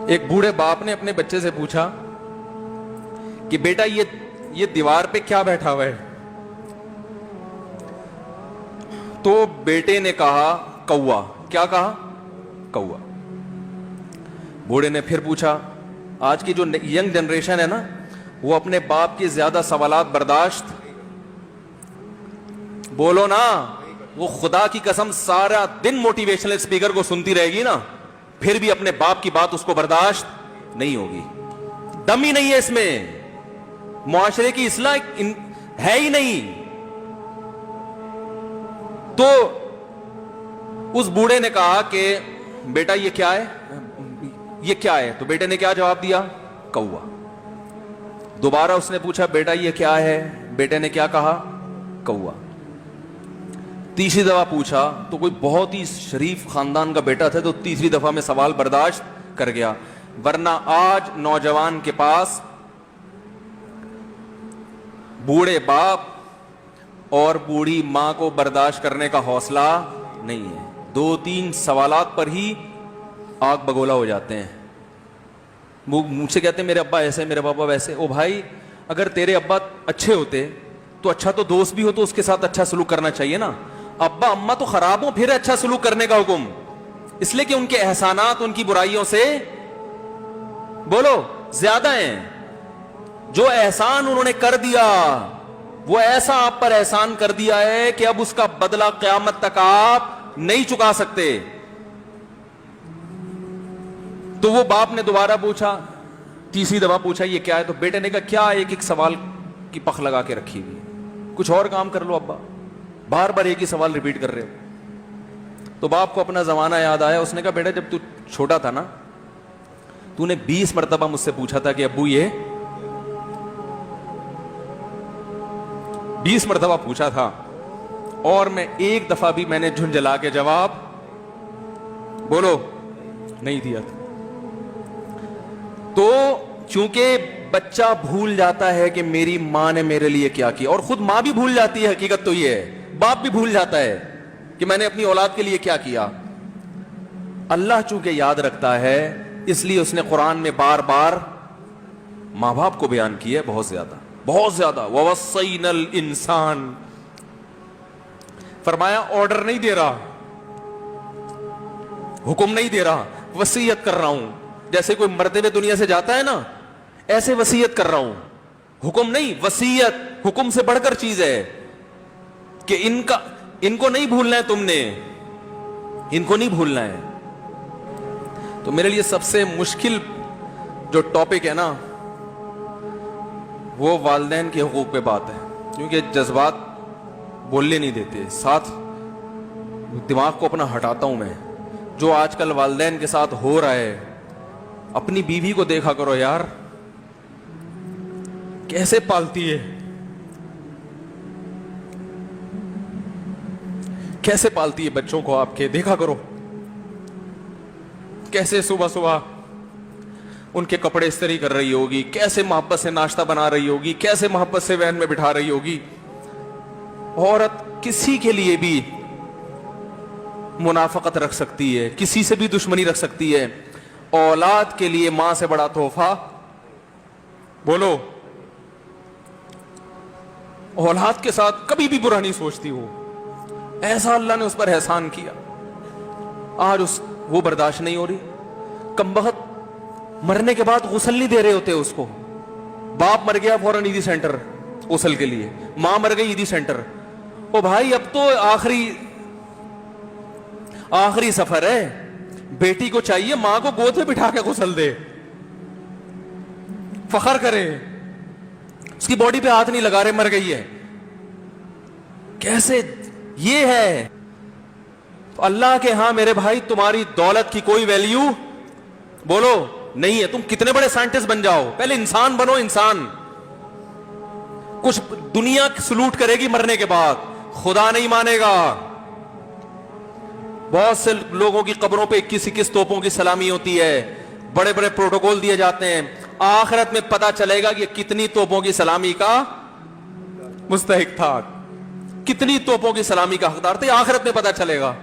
ایک بوڑھے باپ نے اپنے بچے سے پوچھا کہ بیٹا یہ دیوار پہ کیا بیٹھا ہوا ہے؟ تو بیٹے نے کہا کوا۔ کیا کہا؟ کوا۔ بوڑھے نے پھر پوچھا، آج کی جو ینگ جنریشن ہے نا، وہ اپنے باپ کے زیادہ سوالات برداشت، بولو نا، وہ خدا کی قسم سارا دن موٹیویشنل اسپیکر کو سنتی رہے گی نا، پھر بھی اپنے باپ کی بات اس کو برداشت نہیں ہوگی۔ دم ہی نہیں ہے اس میں، معاشرے کی اصلاح ہے ہی نہیں۔ تو اس بوڑھے نے کہا کہ بیٹا یہ کیا ہے؟ یہ کیا ہے؟ تو بیٹے نے کیا جواب دیا؟ کوا۔ دوبارہ اس نے پوچھا بیٹا یہ کیا ہے؟ بیٹے نے کیا کہا؟ کوا۔ تیسری دفعہ پوچھا تو کوئی بہت ہی شریف خاندان کا بیٹا تھا، تو تیسری دفعہ میں سوال برداشت کر گیا، ورنہ آج نوجوان کے پاس بوڑھے باپ اور بوڑھی ماں کو برداشت کرنے کا حوصلہ نہیں ہے۔ 2-3 سوالات پر ہی آگ بگولا ہو جاتے ہیں۔ وہ مجھ سے کہتے ہیں میرے ابا ایسے، میرے پاپا ویسے۔ او بھائی، اگر تیرے ابا اچھے ہوتے تو اچھا تو دوست بھی ہو تو اس کے ساتھ اچھا سلوک کرنا چاہیے نا۔ ابا اما تو خراب ہو پھر اچھا سلوک کرنے کا حکم، اس لیے کہ ان کے احسانات ان کی برائیوں سے بولو زیادہ ہیں۔ جو احسان انہوں نے کر دیا وہ ایسا آپ پر احسان کر دیا ہے کہ اب اس کا بدلہ قیامت تک آپ نہیں چکا سکتے۔ تو وہ باپ نے دوبارہ پوچھا، تیسری دفعہ پوچھا یہ کیا ہے؟ تو بیٹے نے کہا کیا ایک سوال کی پخ لگا کے رکھی ہوئی، کچھ اور کام کر لو ابا، بار بار ایک ہی سوال ریپیٹ کر رہے ہو۔ تو باپ کو اپنا زمانہ یاد آیا، اس نے کہا بیٹا جب تو چھوٹا تھا نا، تو نے 20 مرتبہ مجھ سے پوچھا تھا کہ ابو یہ 20 مرتبہ پوچھا تھا، اور میں ایک دفعہ بھی میں نے جھنجھلا کے جواب بولو نہیں دیا تھا۔ تو چونکہ بچہ بھول جاتا ہے کہ میری ماں نے میرے لیے کیا کیا، اور خود ماں بھی بھول جاتی ہے، حقیقت تو یہ ہے باپ بھی بھول جاتا ہے کہ میں نے اپنی اولاد کے لیے کیا کیا۔ اللہ چونکہ یاد رکھتا ہے، اس لیے اس نے قرآن میں بار بار ماں باپ کو بیان کیا ہے، بہت زیادہ بہت زیادہ۔ وَوَصَّيْنَا الْإِنسَانَ، فرمایا آرڈر نہیں دے رہا، حکم نہیں دے رہا، وصیت کر رہا ہوں۔ جیسے کوئی مرتے ہوئے دنیا سے جاتا ہے نا، ایسے وصیت کر رہا ہوں، حکم نہیں، وصیت حکم سے بڑھ کر چیز ہے کہ ان کو نہیں بھولنا ہے، تم نے ان کو نہیں بھولنا ہے۔ تو میرے لیے سب سے مشکل جو ٹاپک ہے نا، وہ والدین کے حقوق پہ بات ہے، کیونکہ جذبات بولنے نہیں دیتے، ساتھ دماغ کو اپنا ہٹاتا ہوں میں۔ جو آج کل والدین کے ساتھ ہو رہا ہے، اپنی بیوی کو دیکھا کرو یار، کیسے پالتی ہے، کیسے پالتی ہے بچوں کو، آپ کے دیکھا کرو، کیسے صبح صبح ان کے کپڑے استری کر رہی ہوگی، کیسے محبت سے ناشتہ بنا رہی ہوگی، کیسے محبت سے وین میں بٹھا رہی ہوگی۔ عورت کسی کے لیے بھی منافقت رکھ سکتی ہے، کسی سے بھی دشمنی رکھ سکتی ہے، اولاد کے لیے ماں سے بڑا تحفہ بولو، اولاد کے ساتھ کبھی بھی برا نہیں سوچتی ہو، ایسا اللہ نے اس پر احسان کیا، آج وہ برداشت نہیں ہو رہی۔ کمبخت مرنے کے بعد غسل نہیں دے رہے ہوتے اس کو، باپ مر گیا فوراً عیدی سینٹر غسل کے لیے، ماں مر گئی عیدی سینٹر۔ او بھائی اب تو آخری سفر ہے، بیٹی کو چاہیے ماں کو گود میں بٹھا کے غسل دے، فخر کرے، اس کی باڈی پہ ہاتھ نہیں لگا رہے، مر گئی ہے۔ کیسے یہ ہے؟ اللہ کے ہاں میرے بھائی تمہاری دولت کی کوئی ویلیو بولو نہیں ہے، تم کتنے بڑے سائنٹسٹ بن جاؤ، پہلے انسان بنو، انسان۔ کچھ دنیا سلوٹ کرے گی مرنے کے بعد، خدا نہیں مانے گا۔ بہت سے لوگوں کی قبروں پہ 21 توپوں کی سلامی ہوتی ہے، بڑے بڑے پروٹوکول دیے جاتے ہیں، آخرت میں پتا چلے گا کہ کتنی توپوں کی سلامی کا مستحق تھا، کتنی توپوں کی سلامی کا حقدار تھے، آخرت میں پتا چلے گا۔